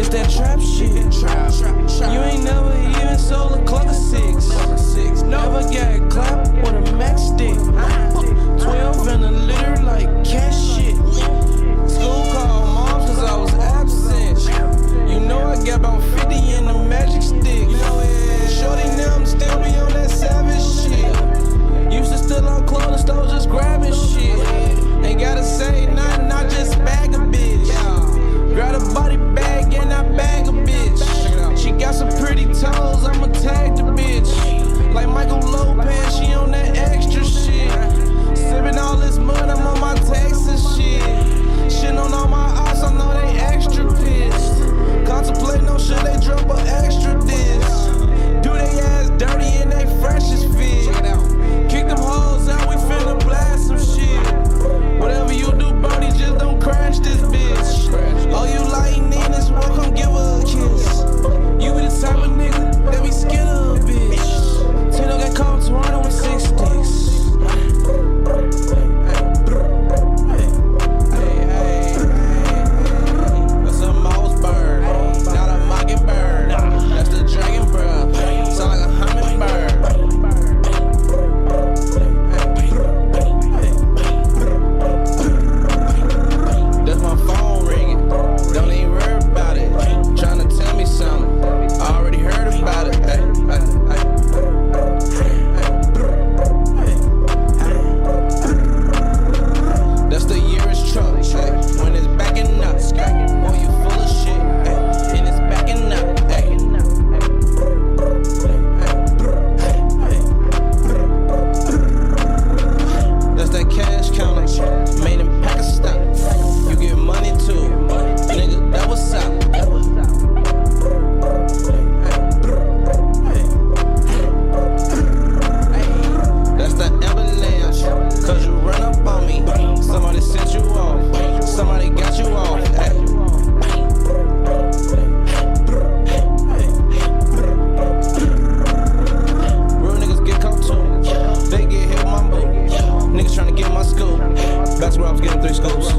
It's that trap shit. You ain't never even sold a cluck of six. Never got clapped with a max stick. 12 in the litter like cash shit. School called moms cause I was absent. You know I got about 50 in the magic stick. Shorty now I'm still be on that savage shit. Used to steal on clothing stores just grabbing shit. Ain't gotta say nothing, I just bag a bitch. Grab a body bag and I bag a bitch. She got some pretty toes, I'ma tag the bitch. Like Michael Lopez, she on that extra shit. Sipping all this mud, I'm on my Texas shit. Shitting on all my ops, I know they extra pissed. Contemplate no shit, they drop an extra disc. Do they ass dirty and they fresh as fit. Kick them hoes out, we finna blast some shit. Whatever you do, Brody, just don't crash this bitch. Oh, you like Nina's, well, come give her a kiss. You be the type of nigga that be scared of a bitch. Tino got caught Toronto with 6 sticks. That's a mouse bird, not a mockingbird. That's the dragon, bruh. Sound like a hummingbird. That's my phone ringing. Don't even worry about it. Tryna tell me something. I already heard about it. That's the year's truck. When it's backing up, boy, you full of shit. And it's backing up. That's that cash counter, made in Pakistan. You get money too, nigga, that was up. That's the avalanche, cause you run up on me. Somebody sent you off, somebody got you off. Real niggas get caught too, they get hit with my boot. Niggas tryna get my scoop, that's where I was getting 3 scoops.